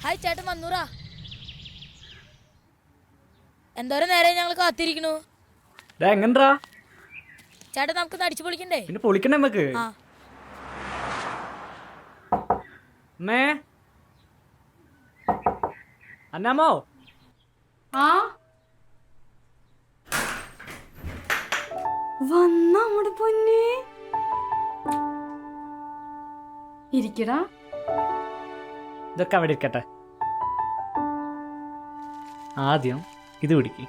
Hi ചേട്ടൻ വന്നൂറാ. എന്തോരം നേരെ ഞങ്ങൾ കാത്തിരിക്കണു. എങ്ങനെടാ ചേട്ടൻ നമുക്ക് അടിച്ചു പൊളിക്കണ്ടേ? പിന്നെ പൊളിക്കണ്ടേ നമുക്ക്. അമ്മേ അന്നാമോ വന്നമ്മടെ പൊന്നെ ഇരിക്കടാ. ഇതൊക്കെ അവിടെ ഇരിക്കട്ടെ. ആദ്യം ഇത് പിടിക്ക്.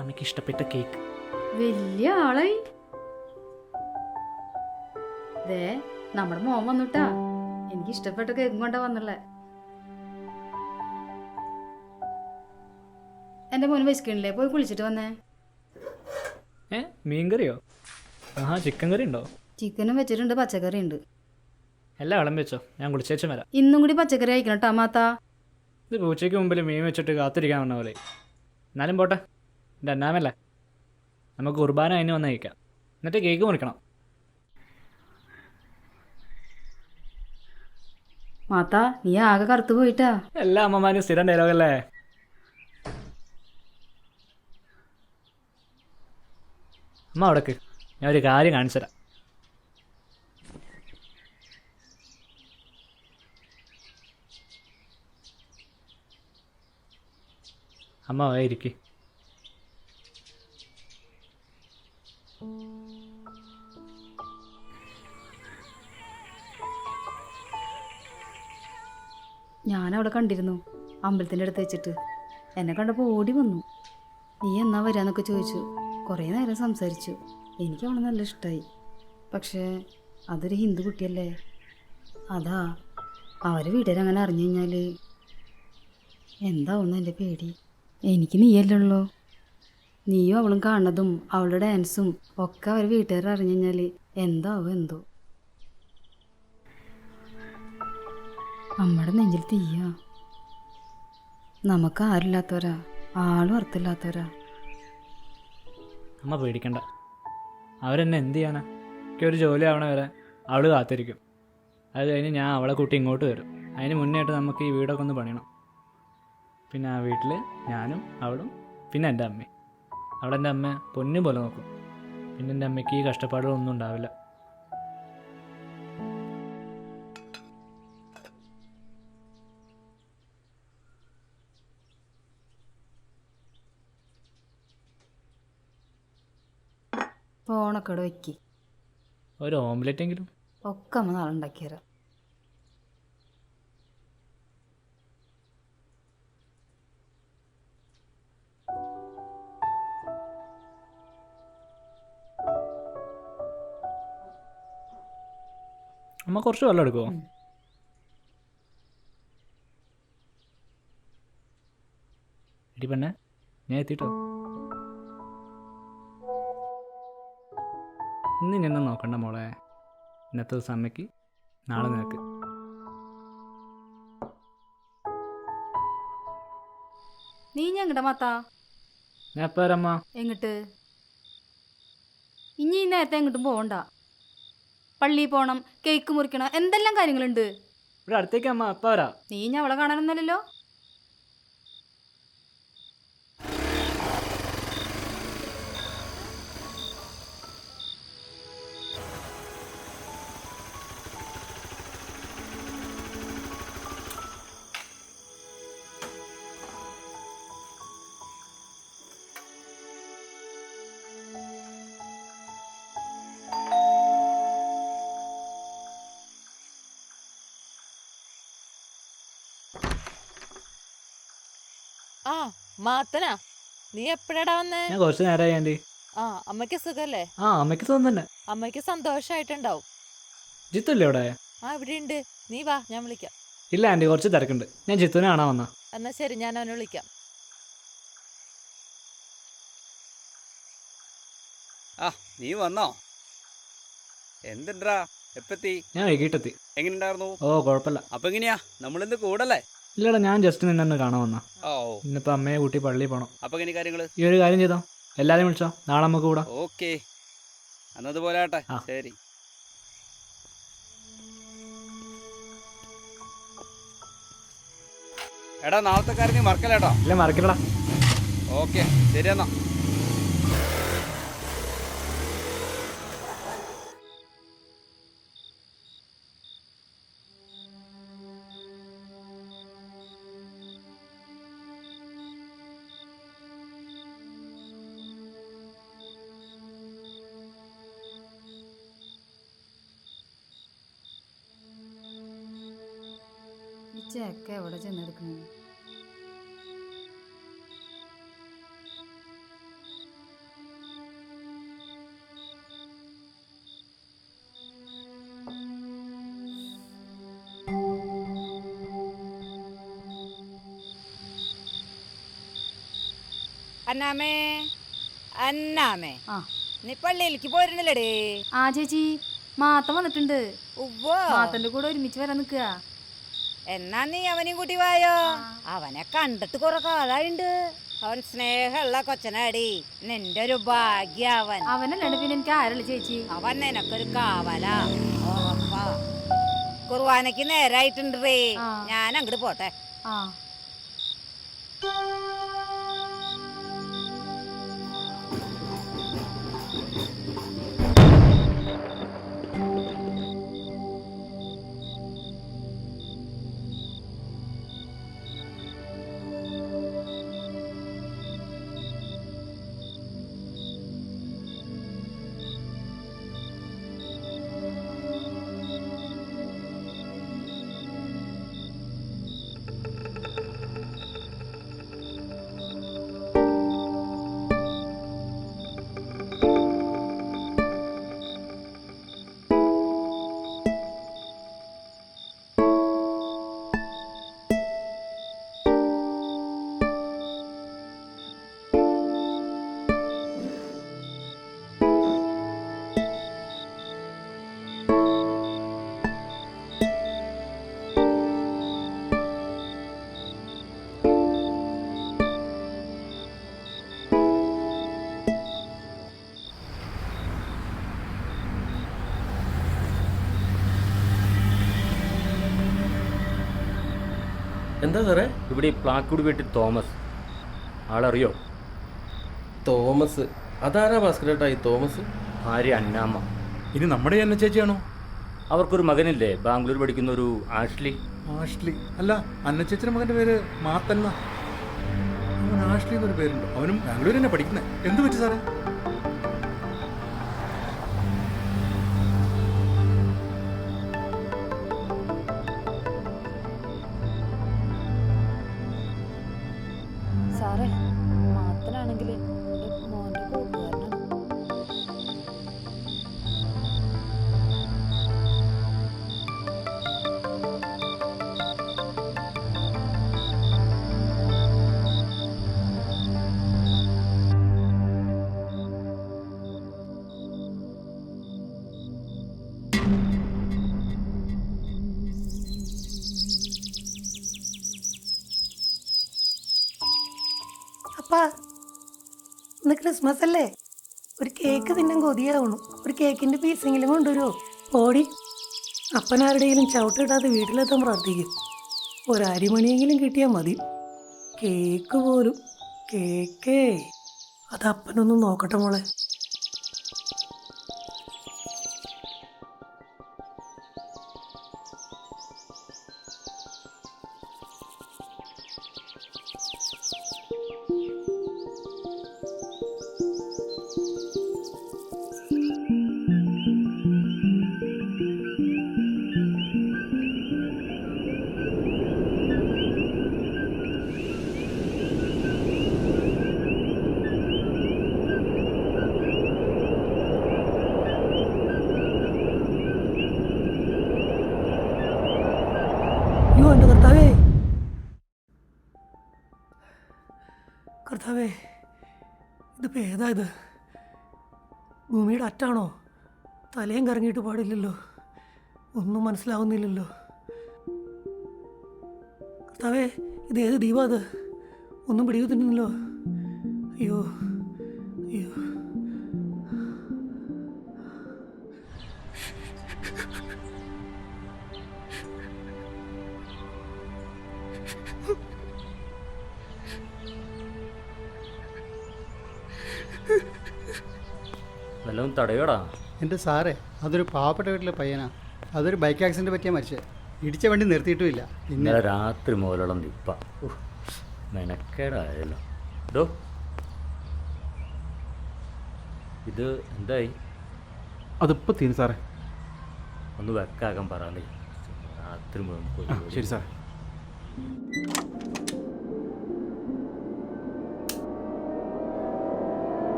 അമ്മയ്ക്ക് ഇഷ്ടപ്പെട്ട കേക്ക്. വലിയ ആളായി. ദേ നമ്മുടെ മോൻ വന്നുട്ടാ. എനിക്ക് ഇഷ്ടപ്പെട്ട കേക്കും കൊണ്ടാ വന്നുള്ളേ. എന്റെ മോന് വിശക്കണില്ലേ? പോയി കുളിച്ചിട്ട് വന്നേ. മീൻകറിയോ? ചിക്കൻ കറി ഉണ്ടോ? ചിക്കനും വെച്ചിട്ടുണ്ട്, പച്ചക്കറി ഉണ്ട്. എല്ലാം വിളം വെച്ചോ, ഞാൻ കുളിച്ചേച്ചും വരാം. ഇന്നും കൂടി പച്ചക്കറി അയക്കണം ട്ടാ മാത്താ. ഇത് പൂച്ചയ്ക്ക് മുമ്പിൽ മീൻ വെച്ചിട്ട് കാത്തിരിക്കാൻ വന്ന പോലെ. എന്നാലും പോട്ടെ, എൻ്റെ അന്നാമല്ലേ, നമുക്ക് കുർബാന അതിന് വന്ന് കഴിക്കാം. എന്നിട്ട് കേക്ക് മുറിക്കണം. മാത്താ നീ ആകെ കറുത്തു പോയിട്ടാ. എല്ലാ അമ്മമാരും സ്ഥിരം ഡയലോഗല്ലേ. അമ്മ അവിടേക്ക്, ഞാൻ ഒരു കാര്യം കാണിച്ചു തരാം. അമ്മ ഇരിക്ക്. ഞാനവിടെ കണ്ടിരുന്നു, അമ്പലത്തിൻ്റെ അടുത്ത് വെച്ചിട്ട്. എന്നെ കണ്ടപ്പോൾ ഓടി വന്നു. നീ എന്നാ വരാന്നൊക്കെ ചോദിച്ചു. കുറേ നേരം സംസാരിച്ചു. എനിക്ക് അവളെ നല്ല ഇഷ്ടമായി. പക്ഷേ അതൊരു ഹിന്ദു കുട്ടിയല്ലേ. അതാ അവർ വീട്ടുകാരങ്ങനെ അറിഞ്ഞു കഴിഞ്ഞാൽ എന്താവുന്നു എൻ്റെ പേടി. എനിക്ക് നീയല്ലുള്ളൂ. നീയും അവളും കാണുന്നതും അവളുടെ ഡാൻസും ഒക്കെ അവർ വീട്ടുകാർ അറിഞ്ഞു കഴിഞ്ഞാൽ എന്താവും എന്തോ. നമ്മുടെ നെഞ്ചിൽ തീയ. നമുക്ക് ആരില്ലാത്തവരാ, ആളും അർത്ഥമില്ലാത്തവരാ. അമ്മ പേടിക്കണ്ട, അവരെന്നെ എന്ത് ചെയ്യാനാ? എനിക്ക് ഒരു ജോലി ആവണ വരെ അവൾ കാത്തിരിക്കും. അത് കഴിഞ്ഞ് ഞാൻ അവളെ കൂട്ടി ഇങ്ങോട്ട് വരും. അതിന് മുന്നേ ആയിട്ട് നമുക്ക് ഈ വീടൊക്കെ ഒന്ന് പണിയണം. പിന്നെ ആ വീട്ടിൽ ഞാനും അവളും പിന്നെ എൻ്റെ അമ്മയും. അവളെൻ്റെ അമ്മ പൊന്നു പോലെ നോക്കും. പിന്നെ എൻ്റെ അമ്മയ്ക്ക് ഈ കഷ്ടപ്പാടുകളൊന്നും ഉണ്ടാവില്ല. ഫോണൊക്കെ ഇവിടെ വെക്കി. ഒരു ഓംലെറ്റെങ്കിലും ഒക്കെ അമ്മ നാളെ ഉണ്ടാക്കിയരാം. അമ്മ കുറച്ച് വെള്ളം എടുക്കുമോ? എടി പെണ്ണെ, ഞാൻ എത്തിയിട്ടോ. ഇന്ന് നിന്നെ നോക്കണ്ട മോളെ. ഇന്നത്തെ ദിവസം അമ്മയ്ക്ക്, നാളെ നിനക്ക്. നീ ഞങ്ങടെ മാത്താ. ഞാൻ എപ്പോൾ വരാമ്മ? എങ്ങിട്ട്? ഇനി ഈ നേരത്തെ എങ്ങോട്ടും പോകണ്ട. പള്ളിയിൽ പോകണം, കേക്ക് മുറിക്കണം, എന്തെല്ലാം കാര്യങ്ങളുണ്ട്. ഇവിടെ അടുത്തേക്ക് അമ്മ, എപ്പോൾ വരാം? നീ ഞാൻ അവളെ കാണാനൊന്നല്ലോ. ആ മാത്തനാ, നീ എപ്പോഴാടാ വന്നേ? ഞാൻ കുറച്ച് നേരമായി ആൻറ്റി. ആ അമ്മയ്ക്ക് സുഖല്ലേ? ആ അമ്മയ്ക്ക് തോന്നുന്നു. അമ്മയ്ക്ക് സന്തോഷായിട്ടുണ്ടാവും. ജിത്തുല്ലേ ഇവിടെ? ആ ഇവിടെ ഉണ്ട്. നീ വാ, ഞാൻ വിളിക്കാം. ഇല്ല ആൻറ്റി, കുറച്ച് തിരക്കുണ്ട്. ഞാൻ ജിത്തുവിനെ കാണാൻ വന്നാ. എന്നാ ശരി, ഞാൻ അവനെ വിളിക്കാം. ആ നീ വന്നോ? എന്തുണ്ടാ, എപ്പെത്തി? ഞാൻ വൈകിട്ടെത്തി. എങ്ങനെയുണ്ടായിരുന്നു? ഓ കുഴപ്പമില്ല. അപ്പൊ എങ്ങനെയാ, നമ്മളിന്ന് കൂടല്ലേ? ഇല്ലടാ, ഞാൻ ജസ്റ്റ് നിന്നെ കാണാൻ വന്നാ. ഓ ഇന്നിപ്പോൾ അമ്മയെ കൂട്ടി പള്ളിയിൽ പോകണം. അപ്പൊ എങ്ങനെ കാര്യങ്ങള്? ഈ ഒരു കാര്യം ചെയ്തോ, എല്ലാവരെയും വിളിച്ചോ, നാളെ നമുക്ക് കൂടാം. ഓക്കെ, എന്നതുപോലെ ആട്ടെ. ആ. ശരി. എടാ നാളത്തെ കാര്യം നീ മറക്കല്ലേട്ടോ. ഇല്ല മറക്കില്ലടാ. ഓക്കെ ശരി എന്നാ. ഈ ചെക്ക എവിടെ ചെന്നെടുക്കണേ? അന്നാമേ അന്നാമേ ആ നീ പള്ളിയിലേക്ക് പോരുന്നില്ലടേ? ആ ചേച്ചി, മാത്തം വന്നിട്ടുണ്ട്. ഉവ്വോ, മാത്തന്റെ കൂടെ ഒരുമിച്ച് വരാൻ നിൽക്കുക. എന്നാ നീ അവനെയും കൂട്ടി വായോ. അവനെ കണ്ടിട്ട് കുറെ കാലായിണ്ട്. അവൻ സ്നേഹമുള്ള കൊച്ചനാടി. നിന്റെ ഒരു ഭാഗ്യവൻ. അവനല്ലാണ്ട് പിന്നെ എനിക്ക് ആരല്ല ചേച്ചി. അവൻ നിനക്കൊരു കാവലാ, ഉറപ്പാ. കുർബാനയ്ക്ക് നേരായിട്ടുണ്ട് റേ. ആ. ഞാൻ അങ്ങോട്ട് പോട്ടെ. ആ എന്താ സാറേ? ഇവിടെ ഈ പ്ലാക്കുടി വീട്ടിൽ തോമസ് ആളറിയോ? തോമസ്? അതാരാ ഭാസ്കരേട്ടാ ഈ തോമസ്? ഭാര്യ അന്നാമ്മ. ഇനി നമ്മുടെ തന്നെ ചേച്ചിയാണോ? അവർക്കൊരു മകനില്ലേ, ബാംഗ്ലൂർ പഠിക്കുന്ന ഒരു ആഷ്ലി. ആഷ്ലി? അല്ല, അന്ന ചേച്ചിയുടെ മകന്റെ പേര് മാത്തന്ന. അവൻ ആഷ്ലി എന്നൊരു പേരുണ്ടോ? അവനും ബാംഗ്ലൂർ തന്നെ പഠിക്കുന്നത്. എന്ത് പറ്റി സാറേ? സാറേ, മാത്രാണെങ്കിൽ മോന്റെ കൂട്ടുകാരനാണ്. അപ്പാ, ഇന്ന് ക്രിസ്മസ് അല്ലേ? ഒരു കേക്ക് തിന്നാൻ കൊതിയാവണു. ഒരു കേക്കിന്റെ പീസെങ്കിലും കൊണ്ടുവരുമോ? ഓടി അപ്പനാരുടെയും ചവിട്ടിടാതെ വീട്ടിലെത്താൻ പ്രാർത്ഥിക്കും. ഒരരിമണിയെങ്കിലും കിട്ടിയാൽ മതി. കേക്ക് പോലും. കേക്കേ, അത് അപ്പനൊന്നും നോക്കട്ടെ മോളെ. അയ്യോ എൻ്റെ കർത്താവേ, കർത്താവേ, ഇതിപ്പോൾ ഏതാ ഇത്? ഭൂമിയുടെ അറ്റാണോ? തലയും കറങ്ങിയിട്ട് പാടില്ലല്ലോ. ഒന്നും മനസ്സിലാവുന്നില്ലല്ലോ. കർത്താവേ, ഇത് ഏത് ദീപാ? അത് ഒന്നും പിടിക്കുന്നില്ലല്ലോ. അയ്യോ അയ്യോ. വല്ലതും തടയോടാ. എൻ്റെ സാറേ, അതൊരു പാവപ്പെട്ട വീട്ടിലെ പയ്യനാ. അതൊരു ബൈക്ക് ആക്സിഡൻറ്റ് പറ്റിയാൽ മരിച്ചത്. ഇടിച്ച വണ്ടി നിർത്തിയിട്ടുമില്ല. പിന്നെ ഇന്നലെ രാത്രി മുതലുള്ള നിപ്പ. മെനക്കേടായല്ലോ. ഡോ, ഇത് എന്തായി? അതിപ്പോൾ തീരും സാറേ. ഒന്ന് വെക്കാക്കാൻ പറയാനേ. രാത്രി മുഴുവൻ ശരി സാറേ.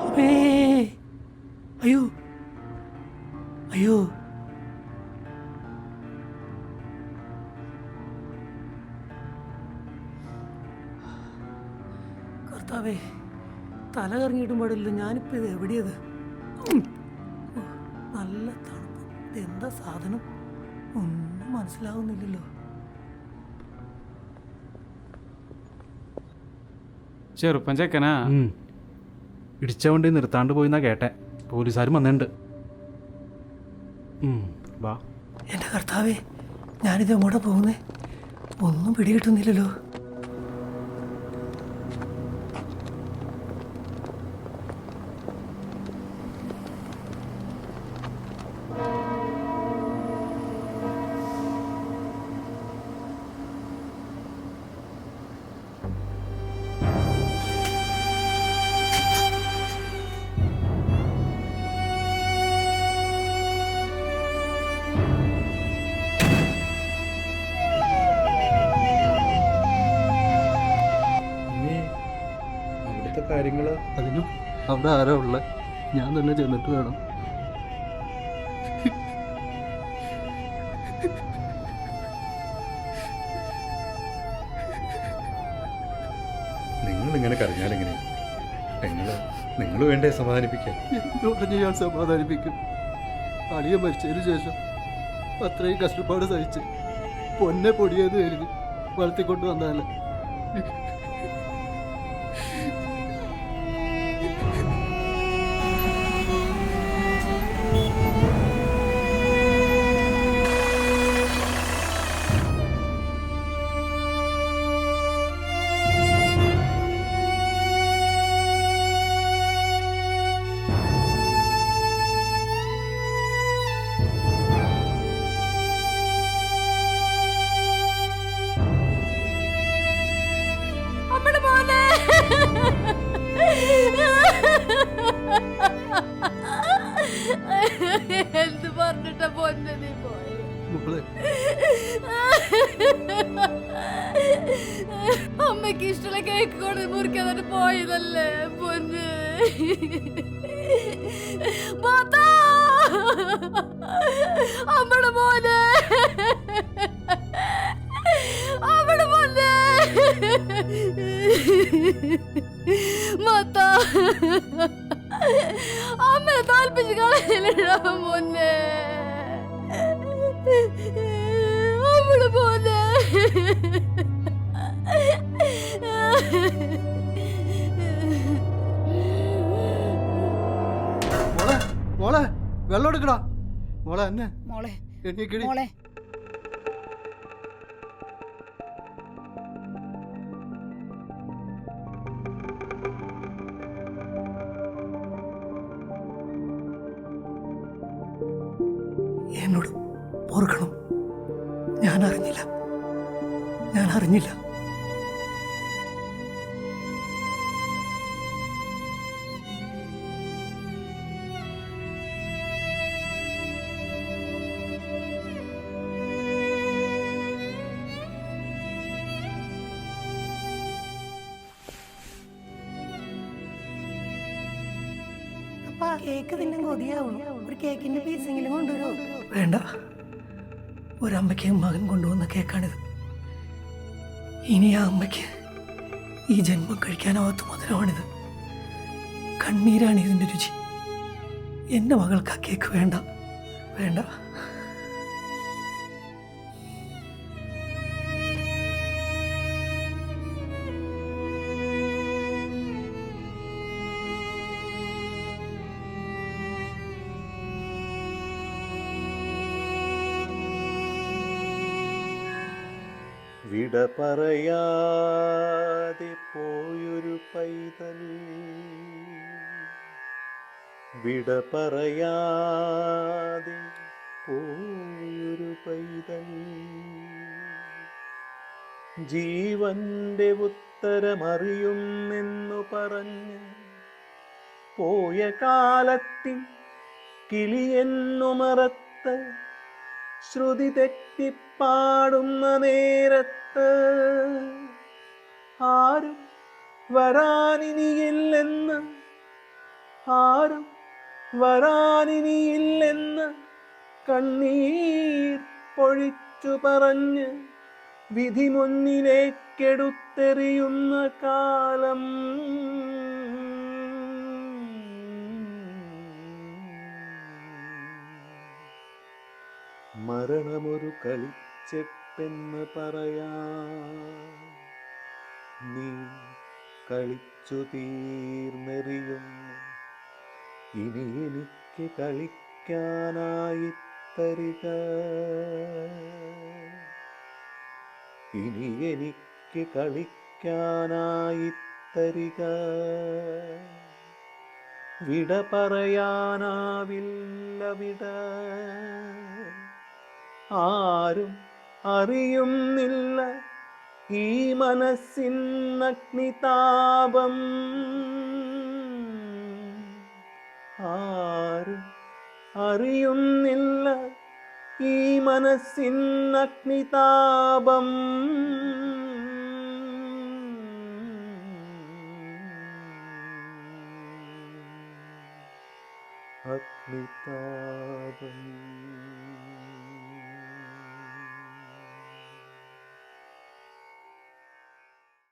അമ്മേ, അയ്യോ അയ്യോ, കർത്താവേ, തല കറങ്ങിയിട്ടും പാടില്ല. ഞാനിപ്പോൾ ഇത് എവിടെയത്? നല്ല തണുപ്പ്. ഇതെന്താ സാധനം? ഒന്നും മനസ്സിലാവുന്നില്ലല്ലോ. ചെറുപ്പൻ ചെക്കനാ. ഇടിച്ച വണ്ടി നിർത്താണ്ട് പോയിന്നാ കേട്ടെ. പോലീസുകാരും വന്നിട്ടുണ്ട്. വാ. എൻ്റെ കർത്താവേ, ഞാനിത് എങ്ങോട്ടാ പോകുന്നേ? ഒന്നും പിടികിട്ടുന്നില്ലല്ലോ. അവിടുത്തെ കാര്യങ്ങൾ അതിനും അവിടെ ആരാ ഉള്ളത്? ഞാൻ തന്നെ ചെന്നിട്ട് വേണം. നിങ്ങളിങ്ങനെ കരഞ്ഞാലെങ്ങനെ? നിങ്ങൾ വേണ്ടേ സമാധാനിപ്പിക്കാൻ? എന്നോട് ഞാൻ സമാധാനിപ്പിക്കും. അളിയ മരിച്ചതിന് ശേഷം അത്രയും കഷ്ടപ്പാട് സഹിച്ച് പൊന്നെ പൊടിയെന്ന് കരുതി വളർത്തിക്കൊണ്ട് വന്നതല്ല. എന്ത് പറഞ്ഞിട്ട പൊന്നെ നീ പോയി? അമ്മയ്ക്ക് ഇഷ്ടമുള്ള കേക്ക് കൊണ്ട് മുറിക്കാതെ പോയതല്ലേ പൊന്ന്. അമ്മടെ മോനെ, അമ്മടെ മോനെ മത്ത അമ്മനെ തോൽപ്പിച്ച് കളയലടാ മോനെ. അമ്മടെ മോനെ. മോളെ മോളെ വെള്ളം എടുക്കടാ. മോളെ എന്നെ മോളെ എണീക്കടി. മോളെ എന്നോട് ഓർക്കണം. ഞാൻ അറിഞ്ഞില്ല. കേക്ക് തിന്നാൻ കൊതിയാവും. ഒരു കേക്കിന്റെ പീസെങ്കിലും കൊണ്ടുവരോ? വേണ്ട, ഒരമ്മയ്ക്ക് മകൻ കൊണ്ടുവന്ന കേക്കാണിത്. ഇനി ആ അമ്മയ്ക്ക് ഈ ജന്മം കഴിക്കാനാവാത്ത മധുരമാണിത്. കണ്ണീരാണ് ഇതിന്റെ രുചി. എൻ്റെ മകൾക്ക് ആ കേക്ക് വേണ്ട. വിട പറയാതെ പോയൊരു പൈതൽ വിട പറയാതെ പോയൊരു പൈതൽ ജീവന്റെ ഉത്തരമറിയുന്നെന്നു പറഞ്ഞ് പോയ കാലത്തിൻ കിളിയെന്നു മറത്ത് ശ്രുതി തെറ്റിപ്പാടുന്ന നേരത്ത് ആരും വരാനിനിയില്ലെന്ന് ആരും വരാനിനിയില്ലെന്ന് കണ്ണീർ പൊഴിച്ചു പറഞ്ഞ് വിധി മുന്നിലേക്കെടുത്തെറിയുന്ന കാലം മരണമൊരു കളിച്ചെപ്പെന്ന് പറയാൻ നീ കളിച്ചു തീർന്നെറിയുന്നു ഇനി എനിക്ക് കളിക്കാനായി തരിക ഇനി എനിക്ക് കളിക്കാനായി തരിക വിട പറയാനാവില്ല വിട ആരും അറിയുന്നില്ല ഈ മനസ്സിന്നഗ്നിതാപം ആരും അറിയുന്നില്ല ഈ മനസ്സിന്നഗ്നിതാപം അഗ്നിതാപം